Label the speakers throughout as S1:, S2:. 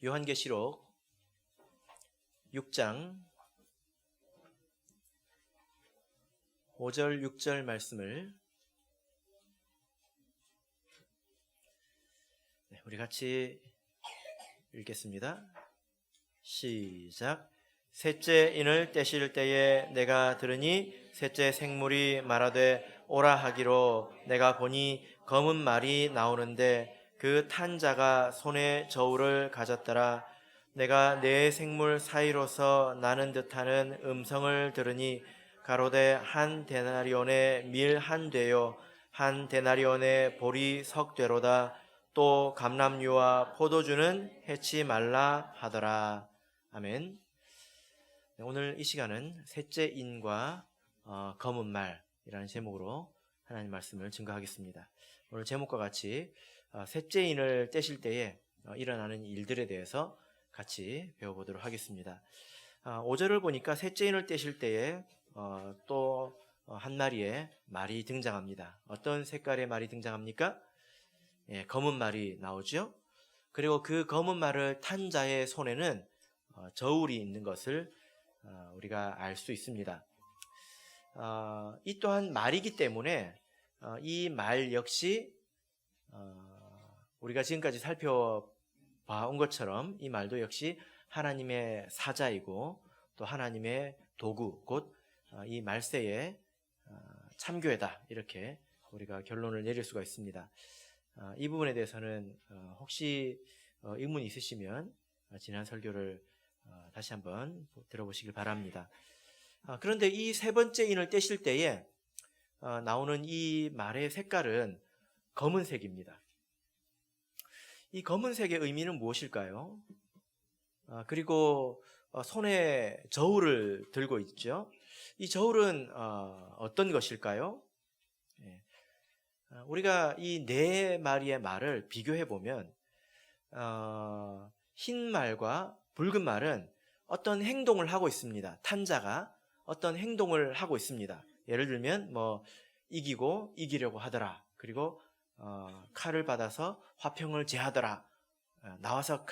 S1: 요한계시록 6장 5절 6절 말씀을 우리 같이 읽겠습니다. 시작. 셋째 인을 떼실 때에 내가 들으니 셋째 생물이 말하되 오라 하기로 내가 보니 검은 말이 나오는데 그 탄 자가 손에 저울을 가졌더라. 내가 네 생물 사이로서 나는 듯하는 음성을 들으니 가로되 한 데나리온의 밀 한 되요 한 데나리온의 보리 석 되로다. 또 감람류와 포도주는 해치 말라 하더라. 아멘. 오늘 이 시간은 셋째 인과 검은 말이라는 제목으로 하나님 말씀을 증거하겠습니다. 오늘 제목과 같이 셋째 인을 떼실 때에 일어나는 일들에 대해서 같이 배워보도록 하겠습니다. 5절을 보니까 셋째 인을 떼실 때에 또 한 마리의 말이 등장합니다. 어떤 색깔의 말이 등장합니까? 검은 말이 나오죠. 그리고 그 검은 말을 탄 자의 손에는 저울이 있는 것을 우리가 알 수 있습니다. 이 또한 말이기 때문에 이 말 역시 우리가 지금까지 살펴봐온 것처럼 이 말도 역시 하나님의 사자이고 또 하나님의 도구, 곧 이 말세의 참교회다, 이렇게 우리가 결론을 내릴 수가 있습니다. 이 부분에 대해서는 혹시 의문이 있으시면 지난 설교를 다시 한번 들어보시길 바랍니다. 그런데 이 세 번째 인을 떼실 때에 나오는 이 말의 색깔은 검은색입니다. 이 검은색의 의미는 무엇일까요? 그리고 손에 저울을 들고 있죠. 이 저울은 어떤 것일까요? 우리가 이 네 마리의 말을 비교해 보면 흰 말과 붉은 말은 어떤 행동을 하고 있습니다. 탄자가 어떤 행동을 하고 있습니다. 예를 들면 이기고 이기려고 하더라. 그리고 칼을 받아서 화평을 제하더라. 나와서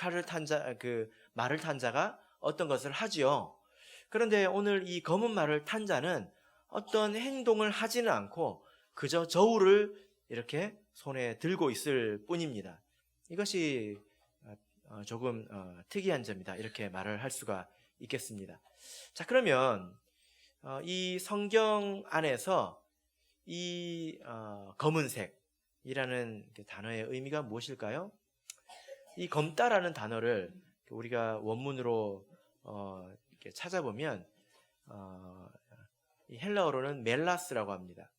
S1: 말을 탄 자가 어떤 것을 하지요. 그런데 오늘 이 검은 말을 탄 자는 어떤 행동을 하지는 않고 그저 저울을 이렇게 손에 들고 있을 뿐입니다. 이것이 조금 특이한 점이다, 이렇게 말을 할 수가 있겠습니다. 자, 그러면 이 성경 안에서 이 검은색이라는 단어의 의미가 무엇일까요? 이 검다라는 단어를 우리가 원문으로 이렇게 찾아보면 이 헬라어로는 멜라스라고 합니다.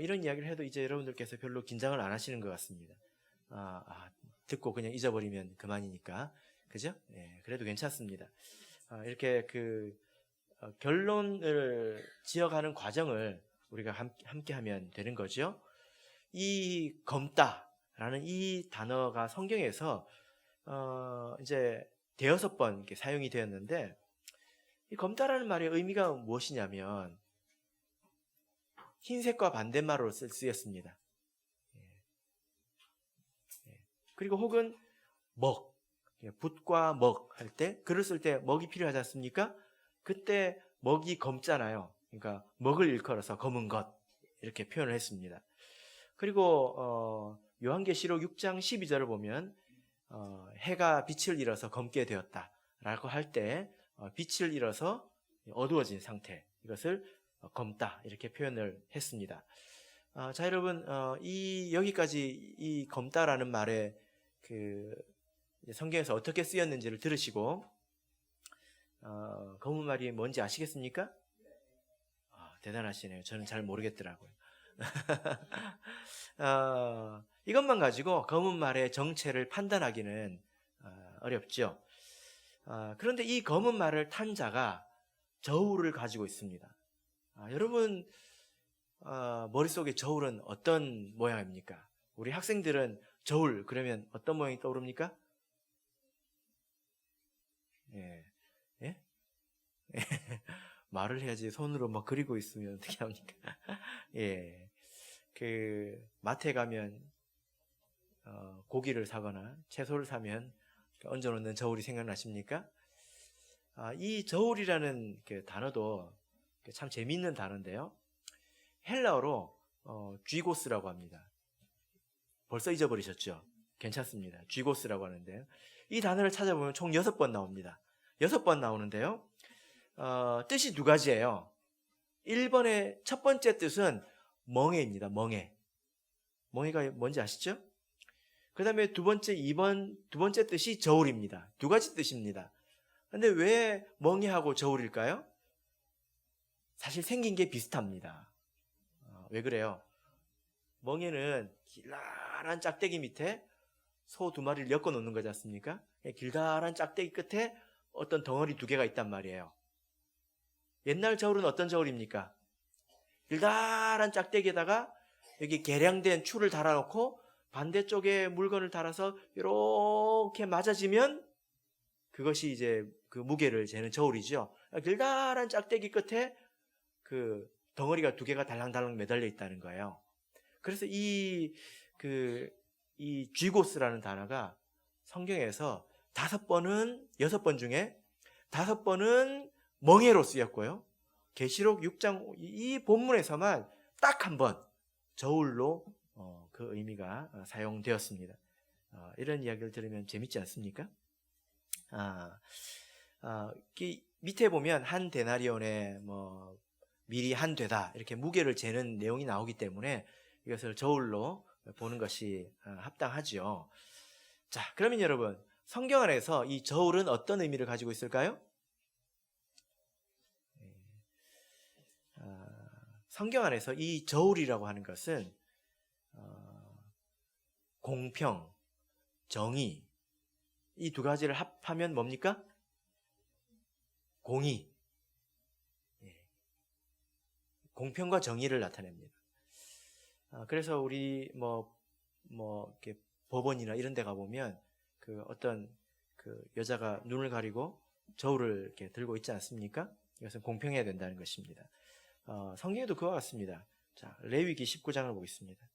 S1: 이런 이야기를 해도 이제 여러분들께서 별로 긴장을 안 하시는 것 같습니다. 듣고 그냥 잊어버리면 그만이니까, 그죠? 그래도 괜찮습니다. 이렇게 결론을 지어가는 과정을 우리가 함께 하면 되는 거죠. 이 검다라는 이 단어가 성경에서 이제 대여섯 번 이렇게 사용이 되었는데, 이 검다라는 말의 의미가 무엇이냐면 흰색과 반대말로 쓰였습니다. 그리고 혹은 붓과 먹 할 때, 글을 쓸 때 먹이 필요하지 않습니까? 그때 먹이 검잖아요. 그러니까 먹을 일컬어서 검은 것, 이렇게 표현을 했습니다. 그리고 요한계시록 6장 12절을 보면 해가 빛을 잃어서 검게 되었다 라고 할 때 빛을 잃어서 어두워진 상태, 이것을 검다, 이렇게 표현을 했습니다. 자, 여러분, 여기까지 이 검다라는 말에 성경에서 어떻게 쓰였는지를 들으시고 검은 말이 뭔지 아시겠습니까? 대단하시네요. 저는 잘 모르겠더라고요. 이것만 가지고 검은 말의 정체를 판단하기는 어렵죠. 그런데 이 검은 말을 탄 자가 저울을 가지고 있습니다. 여러분 머릿속에 저울은 어떤 모양입니까? 우리 학생들은 저울 그러면 어떤 모양이 떠오릅니까? 말을 해야지. 손으로 막 그리고 있으면 어떻게 합니까? 마트에 가면 고기를 사거나 채소를 사면 얹어놓는 저울이 생각나십니까? 이 저울이라는 그 단어도 참 재미있는 단어인데요. 헬라어로 쥐고스라고 합니다. 벌써 잊어버리셨죠? 괜찮습니다. 쥐고스라고 하는데요. 이 단어를 찾아보면 총 6번 나옵니다. 6번 나오는데요. 뜻이 두 가지예요. 1번의 첫 번째 뜻은 멍에입니다. 멍에. 멍에가 뭔지 아시죠? 그 다음에 두 번째 뜻이 저울입니다. 두 가지 뜻입니다. 근데 왜 멍에하고 저울일까요? 사실 생긴 게 비슷합니다. 왜 그래요? 멍에는 길다란 짝대기 밑에 소 2마리를 엮어 놓는 거지 않습니까? 길다란 짝대기 끝에 어떤 덩어리 2개가 있단 말이에요. 옛날 저울은 어떤 저울입니까? 길다란 짝대기에다가 여기 개량된 줄을 달아놓고 반대쪽에 물건을 달아서 이렇게 맞아지면 그것이 이제 그 무게를 재는 저울이죠. 길다란 짝대기 끝에 그 덩어리가 2개가 달랑달랑 매달려 있다는 거예요. 그래서 이 쥐고스라는 단어가 성경에서 6번 중에 5번은 멍에로 쓰였고요. 계시록 6장 이 본문에서만 딱 한 번 저울로 그 의미가 사용되었습니다. 이런 이야기를 들으면 재밌지 않습니까? 밑에 보면 한 데나리온에 밀이 한 되다 이렇게 무게를 재는 내용이 나오기 때문에 이것을 저울로 보는 것이 합당하죠. 자, 그러면 여러분 성경 안에서 이 저울은 어떤 의미를 가지고 있을까요? 성경 안에서 이 저울이라고 하는 것은 공평, 정의 이 두 가지를 합하면 뭡니까? 공의. 공평과 정의를 나타냅니다. 그래서 우리 이렇게 법원이나 이런 데 가보면 어떤 여자가 눈을 가리고 저울을 이렇게 들고 있지 않습니까? 이것은 공평해야 된다는 것입니다. 성경에도 그와 같습니다. 자, 레위기 19장을 보겠습니다.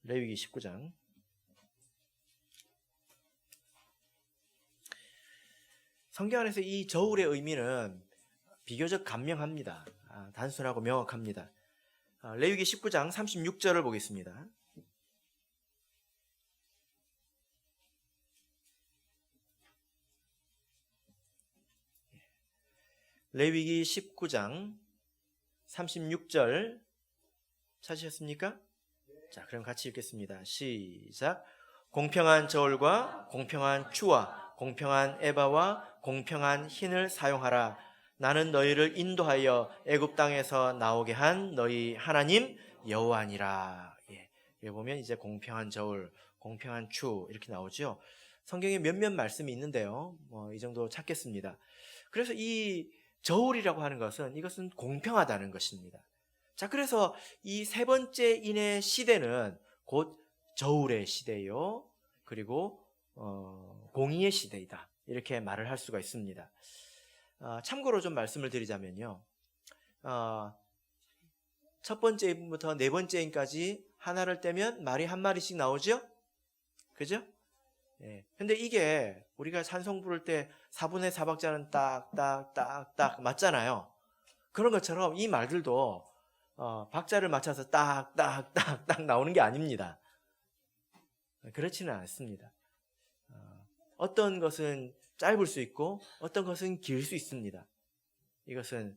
S1: 레위기 19장. 성경 안에서 이 저울의 의미는 비교적 간명합니다. 단순하고 명확합니다. 레위기 19장 36절을 보겠습니다. 레위기 19장 36절 찾으셨습니까? 자, 그럼 같이 읽겠습니다. 시작. 공평한 저울과 공평한 추와 공평한 에바와 공평한 흰을 사용하라. 나는 너희를 인도하여 애굽 땅에서 나오게 한 너희 하나님 여호와니라. 여기 보면 이제 공평한 저울, 공평한 추 이렇게 나오죠. 성경에 몇몇 말씀이 있는데요. 이 정도 찾겠습니다. 그래서 이 저울이라고 하는 것은 이것은 공평하다는 것입니다. 자, 그래서 이 세 번째 인의 시대는 곧 저울의 시대요. 그리고 공의의 시대이다. 이렇게 말을 할 수가 있습니다. 참고로 좀 말씀을 드리자면요. 첫 번째부터 네 번째 인까지 하나를 떼면 말이 한 마리씩 나오죠? 그죠? 근데 이게 우리가 찬송 부를 때 4분의 4박자는 딱 맞잖아요. 그런 것처럼 이 말들도 박자를 맞춰서 딱 나오는 게 아닙니다. 그렇지는 않습니다. 어떤 것은 짧을 수 있고 어떤 것은 길 수 있습니다. 이것은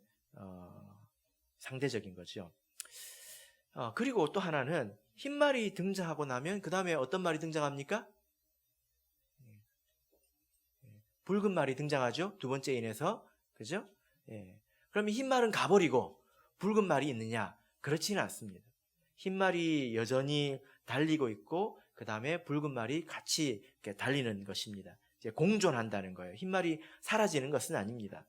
S1: 상대적인 거죠. 그리고 또 하나는 흰 말이 등장하고 나면 그 다음에 어떤 말이 등장합니까? 붉은 말이 등장하죠. 두 번째 인에서. 그죠? 그러면 흰 말은 가버리고 붉은 말이 있느냐? 그렇지는 않습니다. 흰 말이 여전히 달리고 있고 그 다음에 붉은 말이 같이 이렇게 달리는 것입니다. 이제 공존한다는 거예요. 흰 말이 사라지는 것은 아닙니다.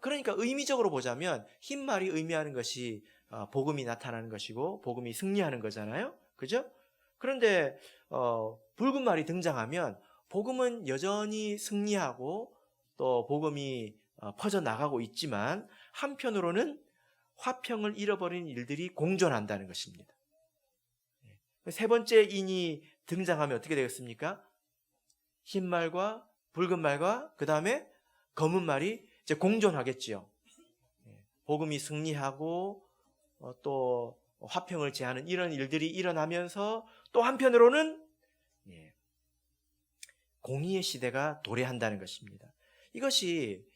S1: 그러니까 의미적으로 보자면 흰 말이 의미하는 것이 복음이 나타나는 것이고 복음이 승리하는 거잖아요. 그죠? 그런데 붉은 말이 등장하면 복음은 여전히 승리하고 또 복음이 퍼져나가고 있지만 한편으로는 화평을 잃어버린 일들이 공존한다는 것입니다. 세 번째 인이 등장하면 어떻게 되겠습니까? 흰 말과 붉은 말과 그 다음에 검은 말이 이제 공존하겠지요. 복음이 승리하고 또 화평을 제하는 이런 일들이 일어나면서 또 한편으로는 공의의 시대가 도래한다는 것입니다. 이것이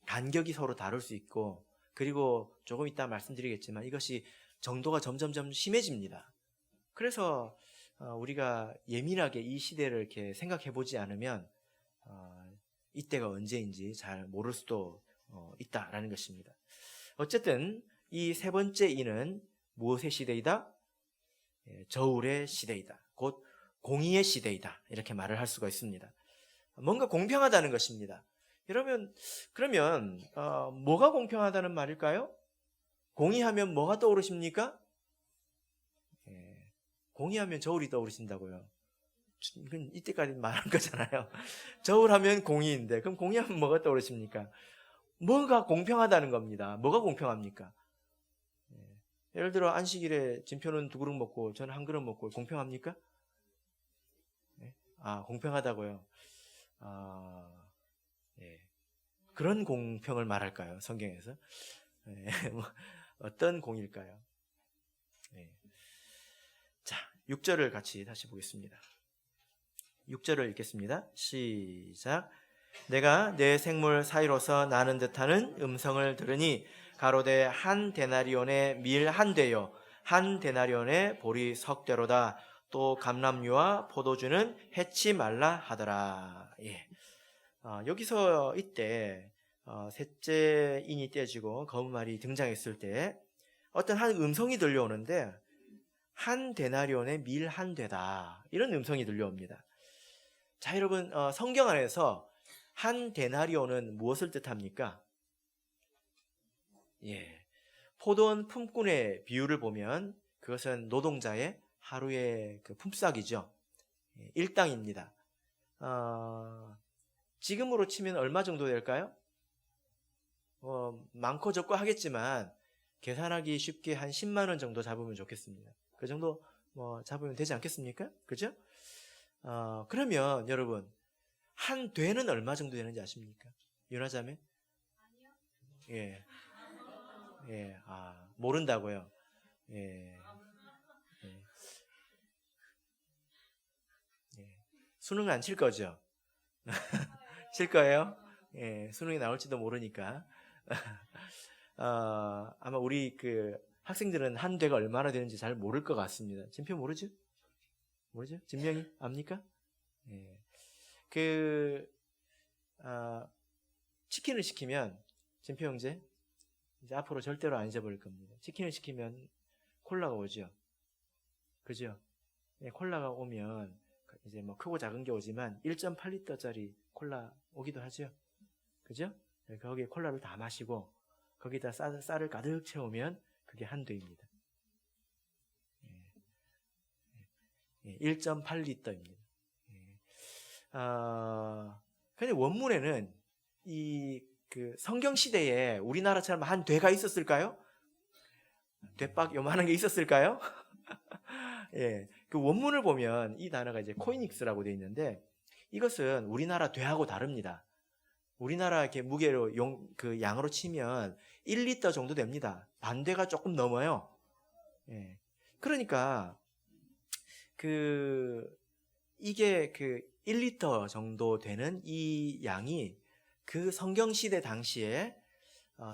S1: 간격이 서로 다를 수 있고, 그리고 조금 이따 말씀드리겠지만 이것이 정도가 점점점 심해집니다. 그래서 우리가 예민하게 이 시대를 이렇게 생각해 보지 않으면 이때가 언제인지 잘 모를 수도 있다라는 것입니다. 어쨌든 이 세 번째 이는 무엇의 시대이다? 저울의 시대이다. 곧 공의의 시대이다. 이렇게 말을 할 수가 있습니다. 뭔가 공평하다는 것입니다. 그러면 뭐가 공평하다는 말일까요? 공의하면 뭐가 떠오르십니까? 공의하면 저울이 떠오르신다고요. 이건 이때까지 말한 거잖아요. 저울하면 공의인데 그럼 공의하면 뭐가 떠오르십니까? 뭐가 공평하다는 겁니다. 뭐가 공평합니까? 예를 들어 안식일에 진표는 2그릇 먹고 저는 1그릇 먹고 공평합니까? 공평하다고요. 그런 공평을 말할까요? 성경에서? 어떤 공일까요? 자, 6절을 같이 다시 보겠습니다. 6절을 읽겠습니다. 시작. 내가 내 생물 사이로서 나는 듯하는 음성을 들으니 가로되 한 데나리온의 밀 한 대요 한 데나리온의 보리 석 대로다. 또 감람류와 포도주는 해치 말라 하더라. 여기서 이때 셋째 인이 떼지고 검은 말이 등장했을 때 어떤 한 음성이 들려오는데 한 데나리온의 밀 한 대다, 이런 음성이 들려옵니다. 자, 여러분, 성경 안에서 한 데나리온은 무엇을 뜻합니까? 포도원 품꾼의 비유를 보면 그것은 노동자의 하루의 그 품삯이죠. 일당입니다. 지금으로 치면 얼마 정도 될까요? 많고 적고 하겠지만 계산하기 쉽게 한 10만 원 정도 잡으면 좋겠습니다. 그 정도 잡으면 되지 않겠습니까? 그죠? 그러면 여러분, 한 되는 얼마 정도 되는지 아십니까? 윤하자매? 아니요. 모른다고요. 수능 안 칠 거죠? 칠 거예요? 수능이 나올지도 모르니까. 아마 우리 학생들은 한 대가 얼마나 되는지 잘 모를 것 같습니다. 진표 모르죠? 모르죠? 진명이 압니까? 치킨을 시키면, 진표 형제, 이제 앞으로 절대로 안 잊어버릴 겁니다. 치킨을 시키면 콜라가 오죠? 그죠? 콜라가 오면 이제 크고 작은 게 오지만 1.8리터짜리 콜라 오기도 하죠. 그죠? 거기에 콜라를 다 마시고 거기다 쌀을 가득 채우면 그게 한 대입니다. 1.8리터입니다. 근데 원문에는 성경 시대에 우리나라처럼 한 대가 있었을까요? 대박 요만한 게 있었을까요? 그 원문을 보면 이 단어가 이제 코이닉스라고 되어 있는데 이것은 우리나라 대하고 다릅니다. 우리나라 이렇게 무게로 양으로 치면 1리터 정도 됩니다. 반대가 조금 넘어요. 그러니까 이게 1리터 정도 되는 이 양이 그 성경 시대 당시에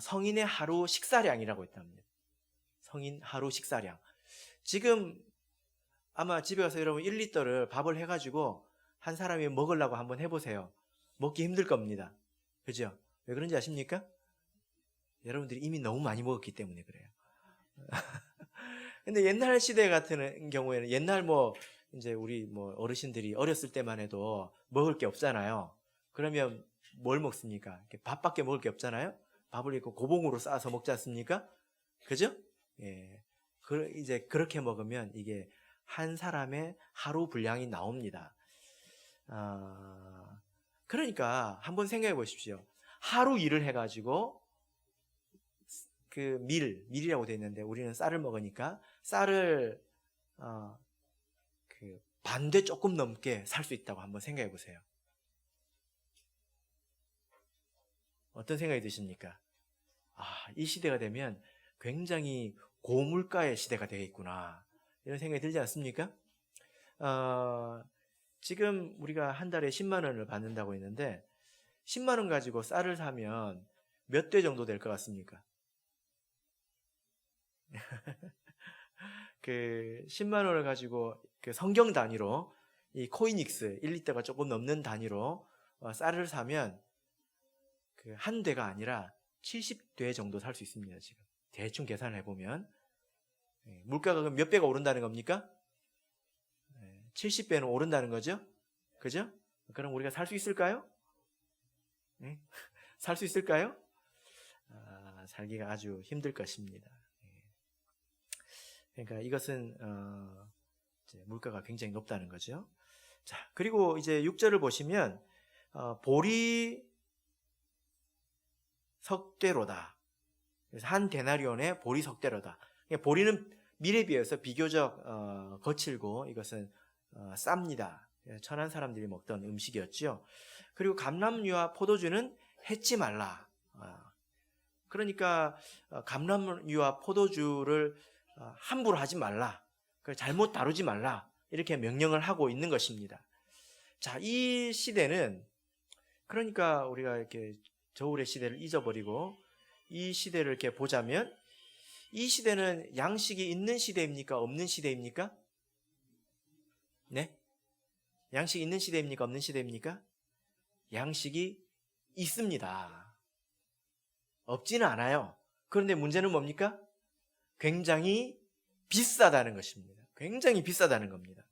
S1: 성인의 하루 식사량이라고 했답니다. 성인 하루 식사량. 지금 아마 집에 가서 여러분 1리터를 밥을 해가지고 한 사람이 먹으려고 한번 해보세요. 먹기 힘들 겁니다. 그죠? 왜 그런지 아십니까? 여러분들이 이미 너무 많이 먹었기 때문에 그래요. 근데 옛날 시대 같은 경우에는 옛날 이제 우리 어르신들이 어렸을 때만 해도 먹을 게 없잖아요. 그러면 뭘 먹습니까? 밥밖에 먹을 게 없잖아요. 밥을 이렇게 고봉으로 싸서 먹지 않습니까? 그죠? 이제 그렇게 먹으면 이게 한 사람의 하루 분량이 나옵니다. 그러니까 한번 생각해 보십시오. 하루 일을 해가지고 밀이라고 되어 있는데 우리는 쌀을 먹으니까 쌀을 반대 조금 넘게 살 수 있다고 한번 생각해 보세요. 어떤 생각이 드십니까? 이 시대가 되면 굉장히 고물가의 시대가 되겠구나, 이런 생각이 들지 않습니까? 지금 우리가 한 달에 10만 원을 받는다고 했는데 10만 원 가지고 쌀을 사면 몇 대 정도 될 것 같습니까? 그 10만 원을 가지고 그 성경 단위로, 이 코이닉스 1리터가 조금 넘는 단위로 쌀을 사면 그 한 대가 아니라 70대 정도 살 수 있습니다. 지금 대충 계산을 해보면 물가가 그럼 몇 배가 오른다는 겁니까? 70배는 오른다는 거죠? 그죠? 그럼 우리가 살 수 있을까요? 살 수 있을까요? 살기가 아주 힘들 것입니다. 그러니까 이것은 이제 물가가 굉장히 높다는 거죠. 자, 그리고 이제 6절을 보시면 보리 석대로다. 그래서 한 데나리온에 보리 석대로다. 보리는 밀에 비해서 비교적 거칠고 이것은 쌉니다. 천한 사람들이 먹던 음식이었죠. 그리고 감람류와 포도주는 해치 말라. 그러니까 감람류와 포도주를 함부로 하지 말라, 잘못 다루지 말라, 이렇게 명령을 하고 있는 것입니다. 자, 이 시대는 그러니까 우리가 이렇게 저울의 시대를 잊어버리고 이 시대를 이렇게 보자면, 이 시대는 양식이 있는 시대입니까? 없는 시대입니까? 네? 양식이 있는 시대입니까? 없는 시대입니까? 양식이 있습니다. 없지는 않아요. 그런데 문제는 뭡니까? 굉장히 비싸다는 것입니다. 굉장히 비싸다는 겁니다.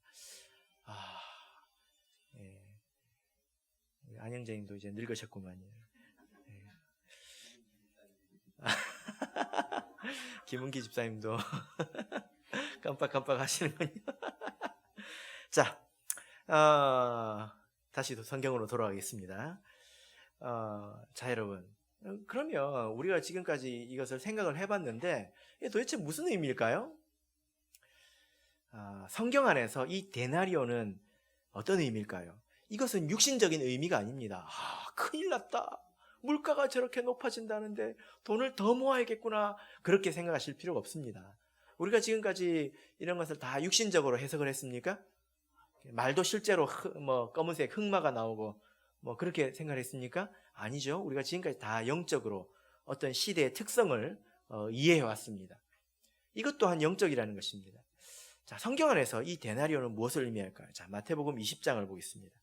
S1: 안영재님도 이제 늙으셨구만요. 김은기 집사님도 깜빡깜빡 하시는군요. 자, 다시 성경으로 돌아가겠습니다. 자, 여러분, 그러면 우리가 지금까지 이것을 생각을 해봤는데 이게 도대체 무슨 의미일까요? 성경 안에서 이 데나리온은 어떤 의미일까요? 이것은 육신적인 의미가 아닙니다. 큰일 났다, 물가가 저렇게 높아진다는데 돈을 더 모아야겠구나, 그렇게 생각하실 필요가 없습니다. 우리가 지금까지 이런 것을 다 육신적으로 해석을 했습니까? 말도 실제로 검은색 흑마가 나오고 그렇게 생각했습니까? 아니죠. 우리가 지금까지 다 영적으로 어떤 시대의 특성을 이해해 왔습니다. 이것 또한 영적이라는 것입니다. 자, 성경 안에서 이 데나리온은 무엇을 의미할까요? 자, 마태복음 20장을 보겠습니다.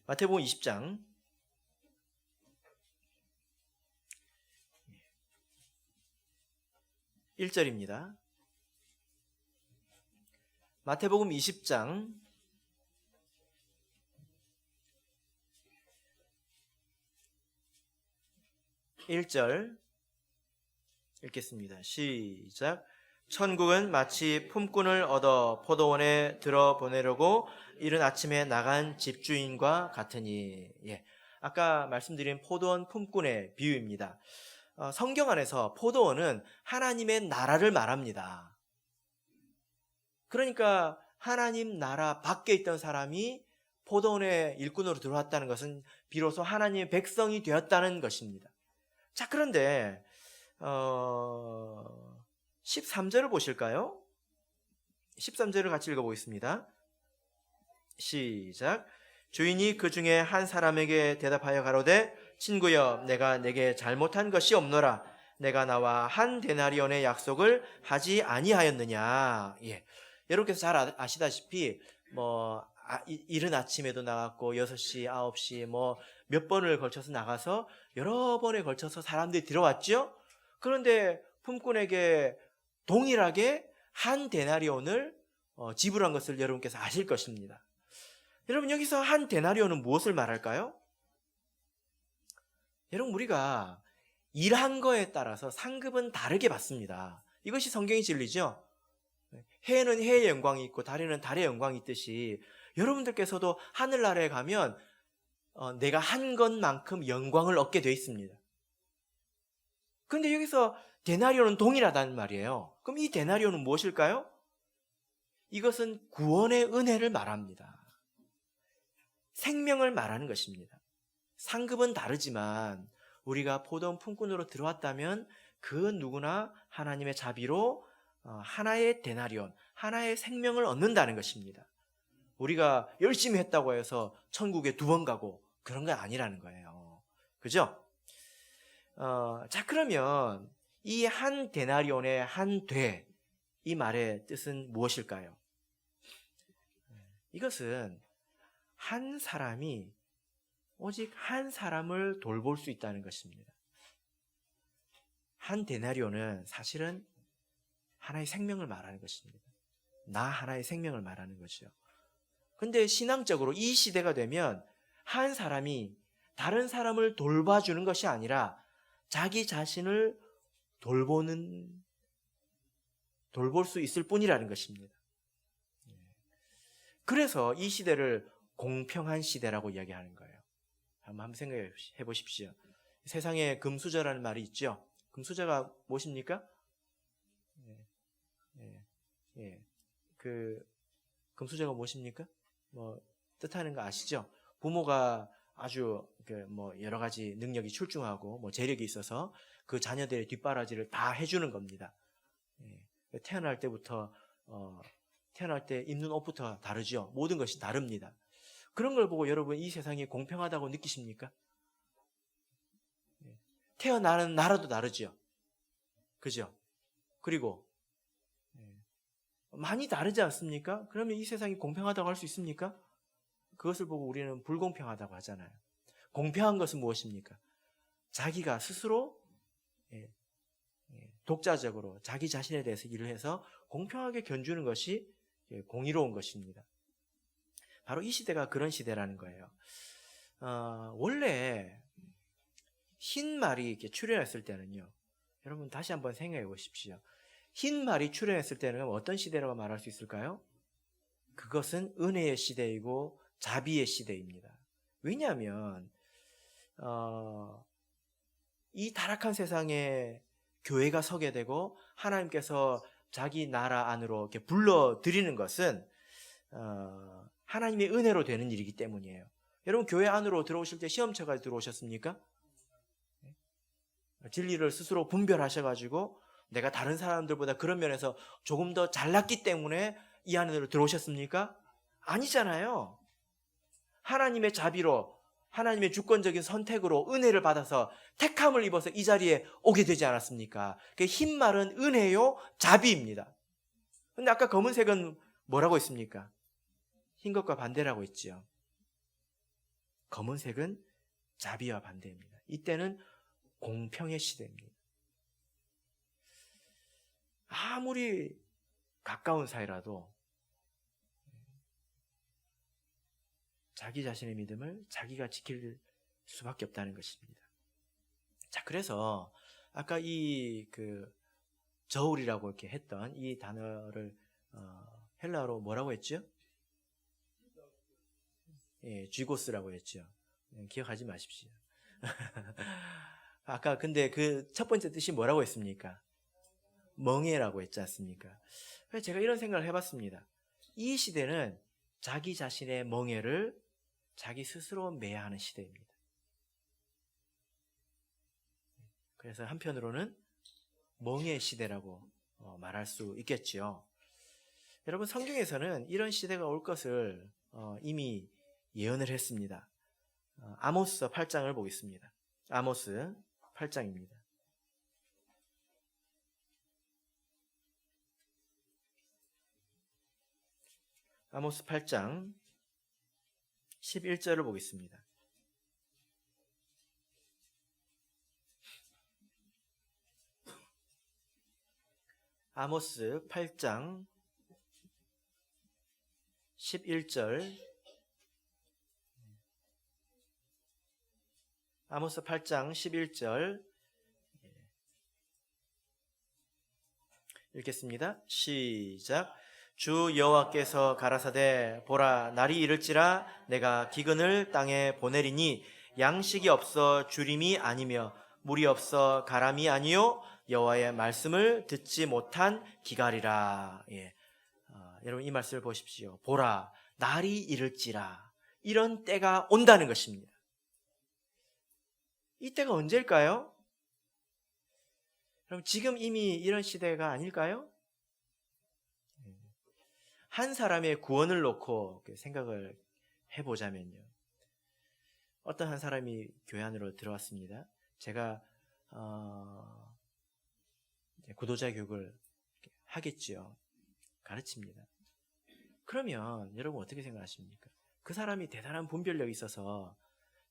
S1: 마태복음 20장 1절입니다. 마태복음 20장 1절 읽겠습니다. 시작. 천국은 마치 품꾼을 얻어 포도원에 들어보내려고 이른 아침에 나간 집주인과 같으니. 아까 말씀드린 포도원 품꾼의 비유입니다. 성경 안에서 포도원은 하나님의 나라를 말합니다. 그러니까 하나님 나라 밖에 있던 사람이 포도원의 일꾼으로 들어왔다는 것은 비로소 하나님의 백성이 되었다는 것입니다. 자, 그런데 13절을 보실까요? 13절을 같이 읽어보겠습니다. 시작. 주인이 그 중에 한 사람에게 대답하여 가로되 친구여, 내가 내게 잘못한 것이 없노라. 내가 나와 한 데나리온의 약속을 하지 아니하였느냐. 여러분께서 잘 아시다시피 이른 아침에도 나갔고 6시, 9시 몇 번을 걸쳐서 나가서 여러 번에 걸쳐서 사람들이 들어왔죠. 그런데 품꾼에게 동일하게 한 데나리온을 지불한 것을 여러분께서 아실 것입니다. 여러분, 여기서 한 데나리온은 무엇을 말할까요? 여러분, 우리가 일한 거에 따라서 상급은 다르게 받습니다. 이것이 성경의 진리죠. 해는 해의 영광이 있고 달에는 달의 영광이 있듯이 여러분들께서도 하늘나라에 가면 내가 한 것만큼 영광을 얻게 되어 있습니다. 그런데 여기서 데나리온은 동일하다는 말이에요. 그럼 이 데나리온은 무엇일까요? 이것은 구원의 은혜를 말합니다. 생명을 말하는 것입니다. 상급은 다르지만 우리가 포도원 품꾼으로 들어왔다면 그 누구나 하나님의 자비로 하나의 데나리온, 하나의 생명을 얻는다는 것입니다. 우리가 열심히 했다고 해서 천국에 2번 가고 그런 게 아니라는 거예요. 그죠? 자, 그러면 이 한 데나리온의 한 돼, 이 말의 뜻은 무엇일까요? 이것은 한 사람이 오직 한 사람을 돌볼 수 있다는 것입니다. 한 데나리온은 사실은 하나의 생명을 말하는 것입니다. 나 하나의 생명을 말하는 거죠. 근데 신앙적으로 이 시대가 되면 한 사람이 다른 사람을 돌봐주는 것이 아니라 자기 자신을 돌볼 수 있을 뿐이라는 것입니다. 그래서 이 시대를 공평한 시대라고 이야기하는 거예요. 한번 생각해 보십시오. 세상에 금수저라는 말이 있죠. 금수저가 무엇입니까? 그 금수저가 무엇입니까? 뜻하는 거 아시죠? 부모가 아주 여러 가지 능력이 출중하고 재력이 있어서 그 자녀들의 뒷바라지를 다 해주는 겁니다. 태어날 때부터 태어날 때 입는 옷부터 다르죠. 모든 것이 다릅니다. 그런 걸 보고 여러분 이 세상이 공평하다고 느끼십니까? 태어나는 나라도 다르죠. 그죠? 그리고 많이 다르지 않습니까? 그러면 이 세상이 공평하다고 할 수 있습니까? 그것을 보고 우리는 불공평하다고 하잖아요. 공평한 것은 무엇입니까? 자기가 스스로 독자적으로 자기 자신에 대해서 일을 해서 공평하게 견주는 것이 공의로운 것입니다. 바로 이 시대가 그런 시대라는 거예요. 원래 흰 말이 이렇게 출현했을 때는요, 여러분 다시 한번 생각해 보십시오. 흰 말이 출현했을 때는 어떤 시대라고 말할 수 있을까요? 그것은 은혜의 시대이고 자비의 시대입니다. 왜냐하면 이 타락한 세상에 교회가 서게 되고 하나님께서 자기 나라 안으로 이렇게 불러들이는 것은 하나님의 은혜로 되는 일이기 때문이에요. 여러분 교회 안으로 들어오실 때 시험쳐가지고 들어오셨습니까? 진리를 스스로 분별하셔가지고 내가 다른 사람들보다 그런 면에서 조금 더 잘났기 때문에 이 안으로 들어오셨습니까? 아니잖아요. 하나님의 자비로, 하나님의 주권적인 선택으로 은혜를 받아서 택함을 입어서 이 자리에 오게 되지 않았습니까? 흰 말은 은혜요, 자비입니다. 근데 아까 검은색은 뭐라고 했습니까? 흰 것과 반대라고 했지요. 검은색은 자비와 반대입니다. 이때는 공평의 시대입니다. 아무리 가까운 사이라도 자기 자신의 믿음을 자기가 지킬 수밖에 없다는 것입니다. 자, 그래서 아까 저울이라고 이렇게 했던 이 단어를 헬라어로 뭐라고 했죠? 쥐고스라고 했죠. 기억하지 마십시오. 아까 근데 그 첫 번째 뜻이 뭐라고 했습니까? 멍에라고 했지 않습니까? 그래서 제가 이런 생각을 해봤습니다. 이 시대는 자기 자신의 멍에를 자기 스스로 매야 하는 시대입니다. 그래서 한편으로는 멍의 시대라고 말할 수 있겠지요. 여러분 성경에서는 이런 시대가 올 것을 이미 예언을 했습니다. 아모스 8장을 보겠습니다. 아모스 8장입니다. 아모스 8장 11절을 보겠습니다. 아모스 8장 11절 아모스 8장 11절 읽겠습니다. 시작. 주 여호와께서 가라사대 보라 날이 이를지라 내가 기근을 땅에 보내리니 양식이 없어 주림이 아니며 물이 없어 가람이 아니요 여호와의 말씀을 듣지 못한 기갈이라. 여러분 이 말씀을 보십시오. 보라, 날이 이를지라. 이런 때가 온다는 것입니다. 이 때가 언제일까요? 그럼 지금 이미 이런 시대가 아닐까요? 한 사람의 구원을 놓고 생각을 해보자면요. 어떤 한 사람이 교회 안으로 들어왔습니다. 제가 구도자 교육을 하겠지요. 가르칩니다. 그러면 여러분 어떻게 생각하십니까? 그 사람이 대단한 분별력이 있어서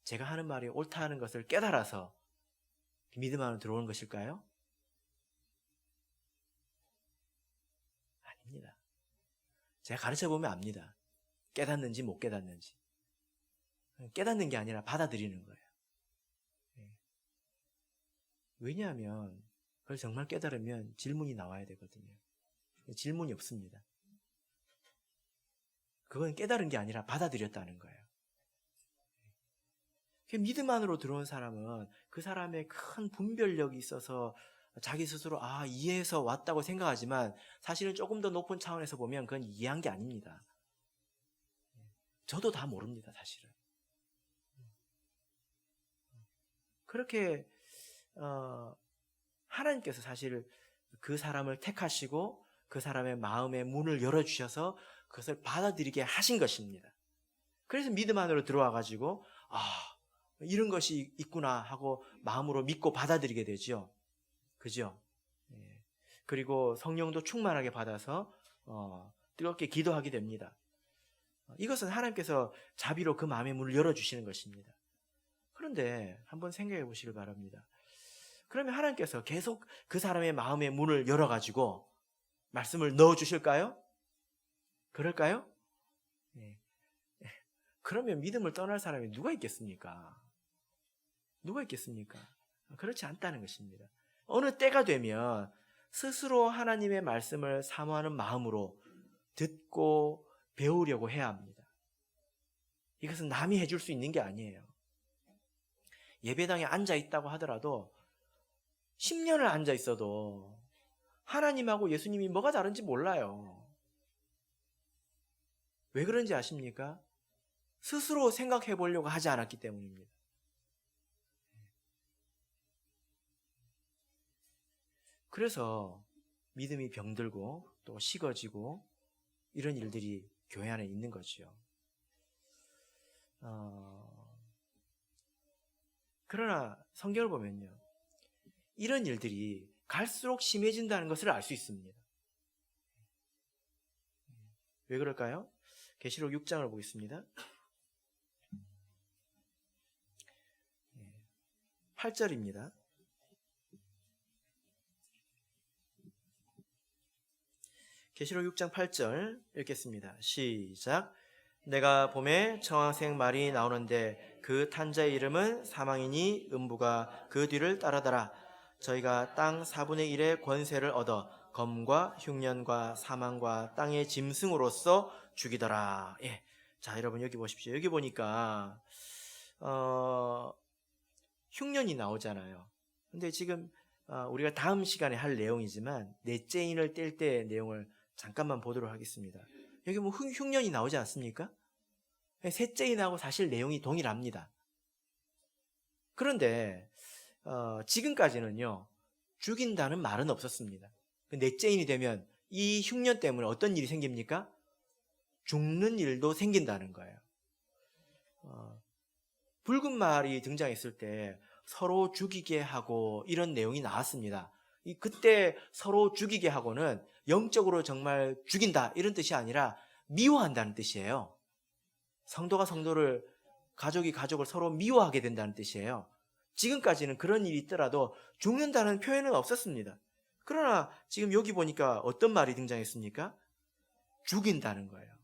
S1: 제가 하는 말이 옳다 하는 것을 깨달아서 믿음 안으로 들어오는 것일까요? 아닙니다. 제가 가르쳐보면 압니다. 깨닫는지 못 깨닫는지. 깨닫는 게 아니라 받아들이는 거예요. 왜냐하면 그걸 정말 깨달으면 질문이 나와야 되거든요. 질문이 없습니다. 그건 깨달은 게 아니라 받아들였다는 거예요. 믿음 안으로 들어온 사람은 그 사람의 큰 분별력이 있어서 자기 스스로 이해해서 왔다고 생각하지만 사실은 조금 더 높은 차원에서 보면 그건 이해한 게 아닙니다. 저도 다 모릅니다, 사실은. 그렇게 하나님께서 사실 그 사람을 택하시고 그 사람의 마음의 문을 열어주셔서 그것을 받아들이게 하신 것입니다. 그래서 믿음 안으로 들어와가지고 이런 것이 있구나 하고 마음으로 믿고 받아들이게 되죠. 그죠? 그리고 성령도 충만하게 받아서 뜨겁게 기도하게 됩니다. 이것은 하나님께서 자비로 그 마음의 문을 열어주시는 것입니다. 그런데 한번 생각해 보시길 바랍니다. 그러면 하나님께서 계속 그 사람의 마음의 문을 열어가지고 말씀을 넣어주실까요? 그럴까요? 그러면 믿음을 떠날 사람이 누가 있겠습니까? 누가 있겠습니까? 그렇지 않다는 것입니다. 어느 때가 되면 스스로 하나님의 말씀을 사모하는 마음으로 듣고 배우려고 해야 합니다. 이것은 남이 해줄 수 있는 게 아니에요. 예배당에 앉아 있다고 하더라도 10년을 앉아 있어도 하나님하고 예수님이 뭐가 다른지 몰라요. 왜 그런지 아십니까? 스스로 생각해 보려고 하지 않았기 때문입니다. 그래서 믿음이 병들고 또 식어지고 이런 일들이 교회 안에 있는 거죠. 그러나 성경을 보면요, 이런 일들이 갈수록 심해진다는 것을 알 수 있습니다. 왜 그럴까요? 계시록 6장을 보겠습니다. 8절입니다. 계시록 6장 8절 읽겠습니다. 시작. 내가 봄에 청황색 말이 나오는데 그 탄자의 이름은 사망이니 음부가 그 뒤를 따르더라. 저희가 땅 4분의 1의 권세를 얻어 검과 흉년과 사망과 땅의 짐승으로서 죽이더라. 자, 여러분 여기 보십시오. 여기 보니까 흉년이 나오잖아요. 근데 지금 우리가 다음 시간에 할 내용이지만 넷째 인을 뗄 때의 내용을 잠깐만 보도록 하겠습니다. 여기 뭐 흉년이 나오지 않습니까? 셋째 인하고 사실 내용이 동일합니다. 그런데 지금까지는요, 죽인다는 말은 없었습니다. 넷째 인이 되면 이 흉년 때문에 어떤 일이 생깁니까? 죽는 일도 생긴다는 거예요. 붉은 말이 등장했을 때 서로 죽이게 하고 이런 내용이 나왔습니다. 그때 서로 죽이게 하고는 영적으로 정말 죽인다 이런 뜻이 아니라 미워한다는 뜻이에요. 성도가 성도를, 가족이 가족을 서로 미워하게 된다는 뜻이에요. 지금까지는 그런 일이 있더라도 죽는다는 표현은 없었습니다. 그러나 지금 여기 보니까 어떤 말이 등장했습니까? 죽인다는 거예요.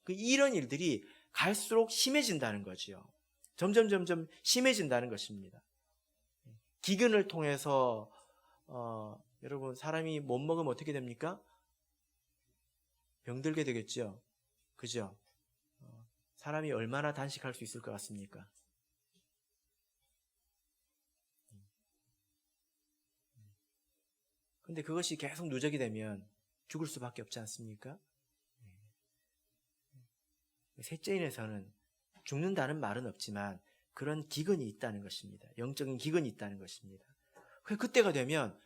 S1: 이런 일들이 갈수록 심해진다는 거지요. 점점 심해진다는 것입니다. 기근을 통해서 여러분, 사람이 못 먹으면 어떻게 됩니까? 병들게 되겠죠. 그죠? 사람이 얼마나 단식할 수 있을 것 같습니까? 근데 그것이 계속 누적이 되면 죽을 수밖에 없지 않습니까? 셋째인에서는 죽는다는 말은 없지만 그런 기근이 있다는 것입니다. 영적인 기근이 있다는 것입니다. 그때가 되면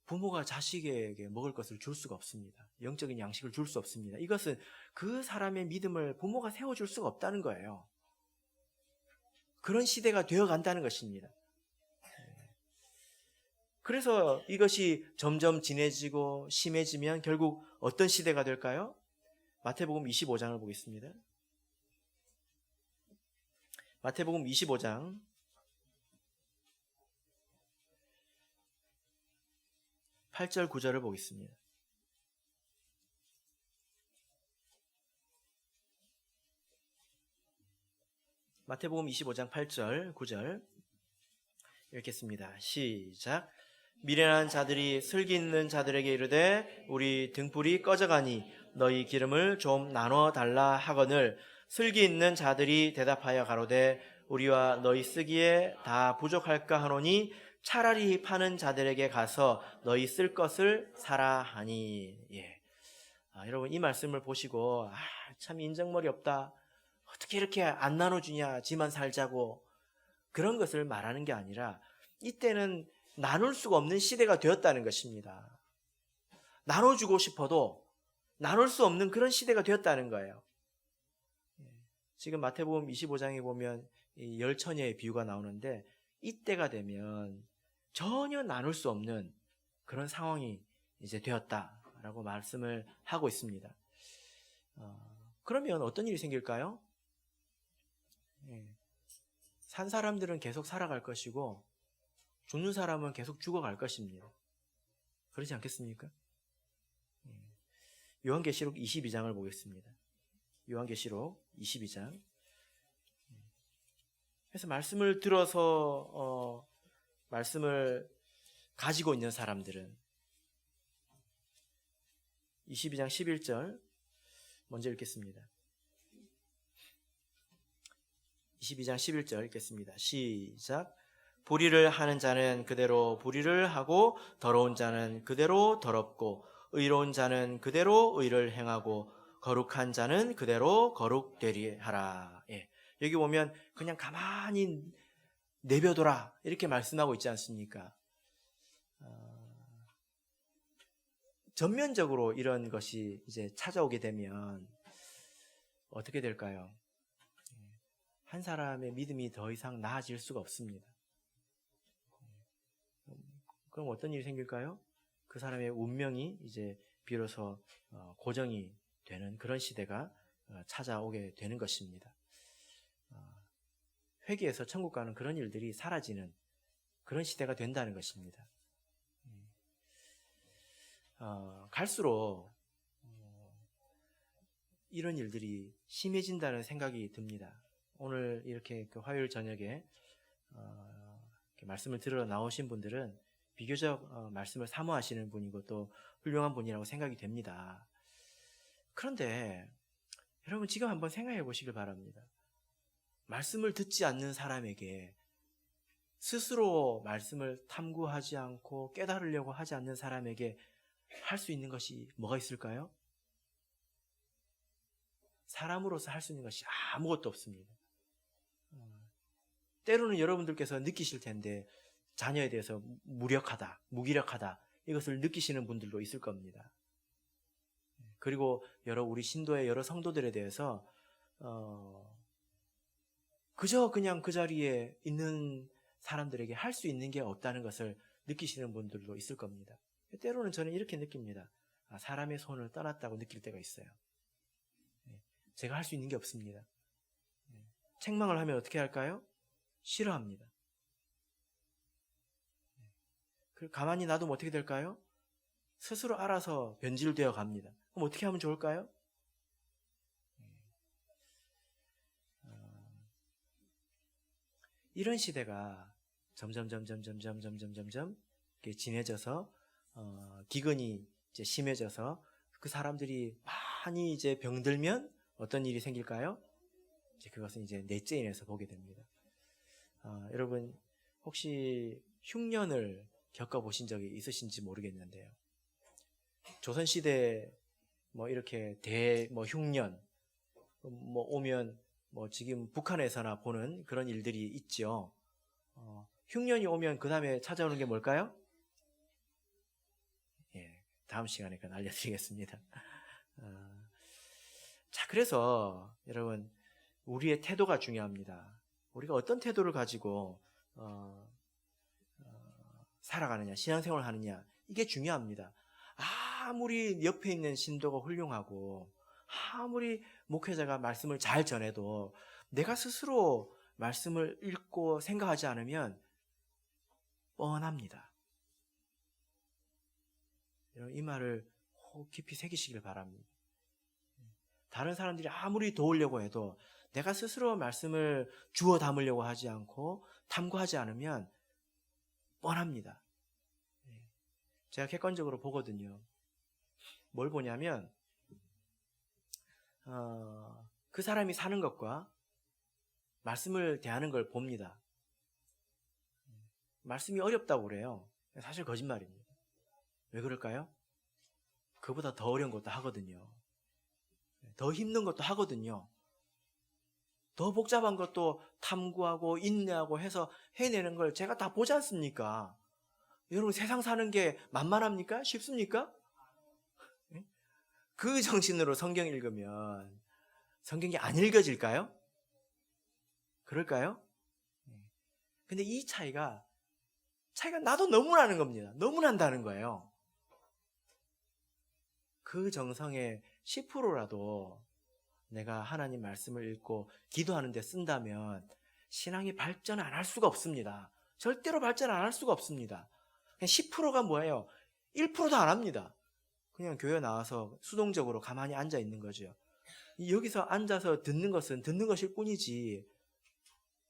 S1: 부모가 자식에게 먹을 것을 줄 수가 없습니다. 영적인 양식을 줄 수 없습니다. 이것은 그 사람의 믿음을 부모가 세워줄 수가 없다는 거예요. 그런 시대가 되어간다는 것입니다. 그래서 이것이 점점 진해지고 심해지면 결국 어떤 시대가 될까요? 마태복음 25장을 보겠습니다. 마태복음 25장 8절 9절을 보겠습니다. 마태복음 25장 8절 9절 읽겠습니다. 시작. 미련한 자들이 슬기 있는 자들에게 이르되 우리 등불이 꺼져가니 너희 기름을 좀 나눠 달라 하거늘 슬기 있는 자들이 대답하여 가로되 우리와 너희 쓰기에 다 부족할까 하노니 차라리 파는 자들에게 가서 너희 쓸 것을 사라 하니. 여러분 이 말씀을 보시고 참 인정머리 없다, 어떻게 이렇게 안 나눠주냐, 지만 살자고, 그런 것을 말하는 게 아니라 이때는 나눌 수가 없는 시대가 되었다는 것입니다. 나눠주고 싶어도 나눌 수 없는 그런 시대가 되었다는 거예요. 지금 마태복음 25장에 보면 이 열처녀의 비유가 나오는데 이때가 되면 전혀 나눌 수 없는 그런 상황이 이제 되었다라고 말씀을 하고 있습니다. 그러면 어떤 일이 생길까요? 산 사람들은 계속 살아갈 것이고 죽는 사람은 계속 죽어갈 것입니다. 그렇지 않겠습니까? 요한계시록 22장을 보겠습니다. 요한계시록 22장. 그래서 말씀을 들어서 말씀을 가지고 있는 사람들은 22장 11절 먼저 읽겠습니다. 22장 11절 읽겠습니다. 시작. 불의를 하는 자는 그대로 불의를 하고 더러운 자는 그대로 더럽고 의로운 자는 그대로 의를 행하고 거룩한 자는 그대로 거룩되리 하라. 여기 보면 그냥 가만히 내버려둬라 이렇게 말씀하고 있지 않습니까? 전면적으로 이런 것이 이제 찾아오게 되면 어떻게 될까요? 한 사람의 믿음이 더 이상 나아질 수가 없습니다. 그럼 어떤 일이 생길까요? 그 사람의 운명이 이제 비로소 고정이 되는 그런 시대가 찾아오게 되는 것입니다. 회개에서 천국 가는 그런 일들이 사라지는 그런 시대가 된다는 것입니다. 갈수록 이런 일들이 심해진다는 생각이 듭니다. 오늘 이렇게 그 화요일 저녁에 이렇게 말씀을 들으러 나오신 분들은 비교적 말씀을 사모하시는 분이고 또 훌륭한 분이라고 생각이 됩니다. 그런데 여러분 지금 한번 생각해 보시길 바랍니다. 말씀을 듣지 않는 사람에게, 스스로 말씀을 탐구하지 않고 깨달으려고 하지 않는 사람에게 할 수 있는 것이 뭐가 있을까요? 사람으로서 할 수 있는 것이 아무것도 없습니다. 때로는 여러분들께서 느끼실 텐데 자녀에 대해서 무력하다, 무기력하다, 이것을 느끼시는 분들도 있을 겁니다. 그리고 우리 신도의 여러 성도들에 대해서 그저 그냥 그 자리에 있는 사람들에게 할 수 있는 게 없다는 것을 느끼시는 분들도 있을 겁니다. 때로는 저는 이렇게 느낍니다. 사람의 손을 떠났다고 느낄 때가 있어요. 제가 할 수 있는 게 없습니다. 책망을 하면 어떻게 할까요? 싫어합니다. 가만히 놔두면 어떻게 될까요? 스스로 알아서 변질되어 갑니다. 그럼 어떻게 하면 좋을까요? 이런 시대가 점점 이렇게 진해져서 기근이 이제 심해져서 그 사람들이 많이 이제 병들면 어떤 일이 생길까요? 이제 그것은 이제 넷째인에서 보게 됩니다. 여러분 혹시 흉년을 겪어보신 적이 있으신지 모르겠는데요. 조선시대 이렇게 흉년, 뭐 오면 뭐 지금 북한에서나 보는 그런 일들이 있죠. 흉년이 오면 그 다음에 찾아오는 게 뭘까요? 예, 다음 시간에 그건 알려드리겠습니다. 자, 그래서 여러분 우리의 태도가 중요합니다. 우리가 어떤 태도를 가지고 살아가느냐, 신앙생활을 하느냐, 이게 중요합니다. 아무리 옆에 있는 신도가 훌륭하고 아무리 목회자가 말씀을 잘 전해도 내가 스스로 말씀을 읽고 생각하지 않으면 뻔합니다. 이 말을 깊이 새기시길 바랍니다. 다른 사람들이 아무리 도우려고 해도 내가 스스로 말씀을 주워 담으려고 하지 않고 탐구하지 않으면 뻔합니다. 제가 객관적으로 보거든요. 뭘 보냐면 그 사람이 사는 것과 말씀을 대하는 걸 봅니다. 말씀이 어렵다고 그래요. 사실 거짓말입니다. 왜 그럴까요? 그보다 더 어려운 것도 하거든요. 더 힘든 것도 하거든요. 더 복잡한 것도 탐구하고 인내하고 해서 해내는 걸 제가 다 보지 않습니까? 여러분 세상 사는 게 만만합니까? 쉽습니까? 그 정신으로 성경 읽으면 성경이 안 읽어질까요? 그럴까요? 근데 이 차이가 나도 너무 나는 겁니다. 너무 난다는 거예요. 그 정성의 10%라도 내가 하나님 말씀을 읽고 기도하는 데 쓴다면 신앙이 발전 안 할 수가 없습니다. 절대로 발전 안 할 수가 없습니다. 그냥 10%가 뭐예요? 1%도 안 합니다. 그냥 교회 나와서 수동적으로 가만히 앉아 있는 거죠. 여기서 앉아서 듣는 것은 듣는 것일 뿐이지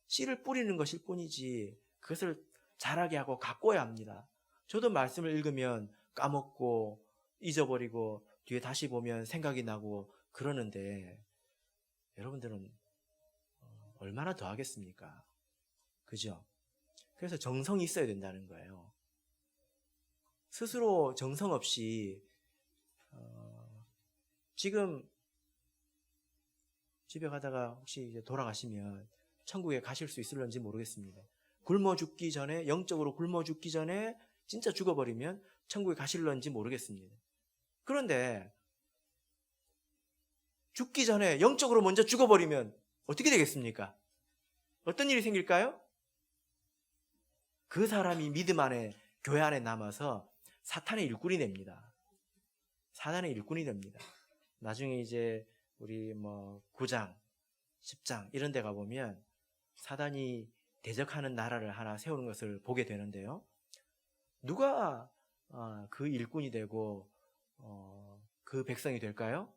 S1: 씨를 뿌리는 것일 뿐이지 그것을 잘하게 하고 가꿔야 합니다. 저도 말씀을 읽으면 까먹고 잊어버리고 뒤에 다시 보면 생각이 나고 그러는데 여러분들은 얼마나 더 하겠습니까? 그죠? 그래서 정성이 있어야 된다는 거예요. 스스로 정성 없이 지금 집에 가다가 혹시 이제 돌아가시면 천국에 가실 수 있을런지 모르겠습니다. 굶어 죽기 전에, 영적으로 굶어 죽기 전에 진짜 죽어버리면 천국에 가실런지 모르겠습니다. 그런데 죽기 전에 영적으로 먼저 죽어버리면 어떻게 되겠습니까? 어떤 일이 생길까요? 그 사람이 믿음 안에, 교회 안에 남아서 사탄의 일꾼이 됩니다. 사탄의 일꾼이 됩니다. 나중에 이제 우리 9장, 10장 이런 데 가보면 사단이 대적하는 나라를 하나 세우는 것을 보게 되는데요. 누가 그 일꾼이 되고 그 백성이 될까요?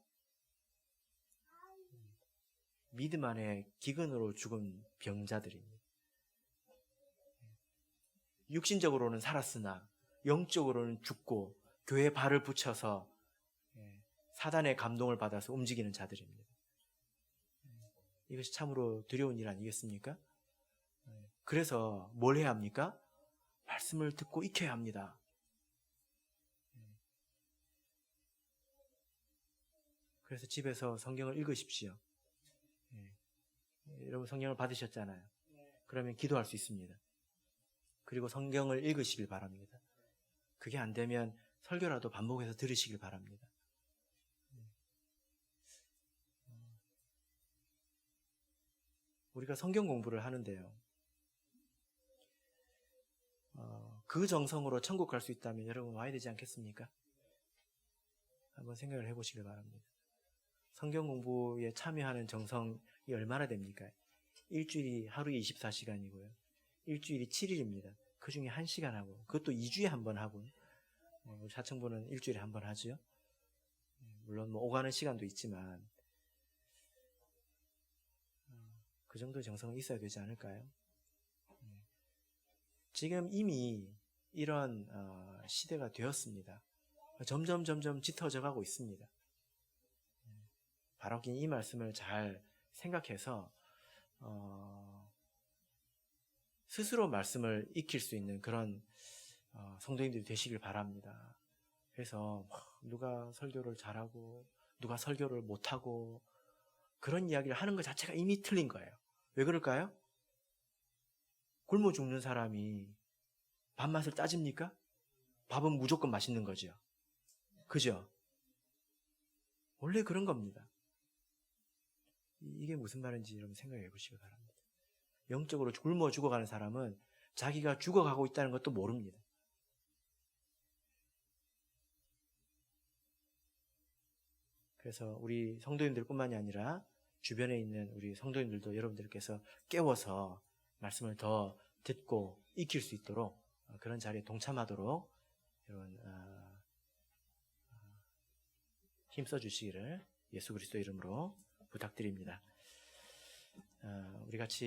S1: 믿음 안에 기근으로 죽은 병자들입니다. 육신적으로는 살았으나 영적으로는 죽고 교회에 발을 붙여서 사단의 감동을 받아서 움직이는 자들입니다. 이것이 참으로 두려운 일 아니겠습니까? 그래서 뭘 해야 합니까? 말씀을 듣고 익혀야 합니다. 그래서 집에서 성경을 읽으십시오. 여러분 성경을 받으셨잖아요. 그러면 기도할 수 있습니다. 그리고 성경을 읽으시길 바랍니다. 그게 안 되면 설교라도 반복해서 들으시길 바랍니다. 우리가 성경 공부를 하는데요. 그 정성으로 천국 갈 수 있다면 여러분 와야 되지 않겠습니까? 한번 생각을 해보시길 바랍니다. 성경 공부에 참여하는 정성이 얼마나 됩니까? 일주일이 하루에 24시간이고요. 일주일이 7일입니다. 그 중에 1시간 하고, 그것도 2주에 한 번 하고, 우리 사청부는 일주일에 한 번 하죠. 물론 오가는 시간도 있지만, 그 정도의 정성은 있어야 되지 않을까요? 지금 이미 이런 시대가 되었습니다. 점점 짙어져 가고 있습니다. 바로 이 말씀을 잘 생각해서 스스로 말씀을 익힐 수 있는 그런 성도님들이 되시길 바랍니다. 그래서 누가 설교를 잘하고 누가 설교를 못하고 그런 이야기를 하는 것 자체가 이미 틀린 거예요. 왜 그럴까요? 굶어 죽는 사람이 밥맛을 따집니까? 밥은 무조건 맛있는 거죠. 그죠? 원래 그런 겁니다. 이게 무슨 말인지 여러분 생각해 보시기 바랍니다. 영적으로 굶어 죽어가는 사람은 자기가 죽어가고 있다는 것도 모릅니다. 그래서 우리 성도님들뿐만이 아니라 주변에 있는 우리 성도님들도 여러분들께서 깨워서 말씀을 더 듣고 익힐 수 있도록 그런 자리에 동참하도록 여러분 힘써 주시기를 예수 그리스도 이름으로 부탁드립니다. 우리 같이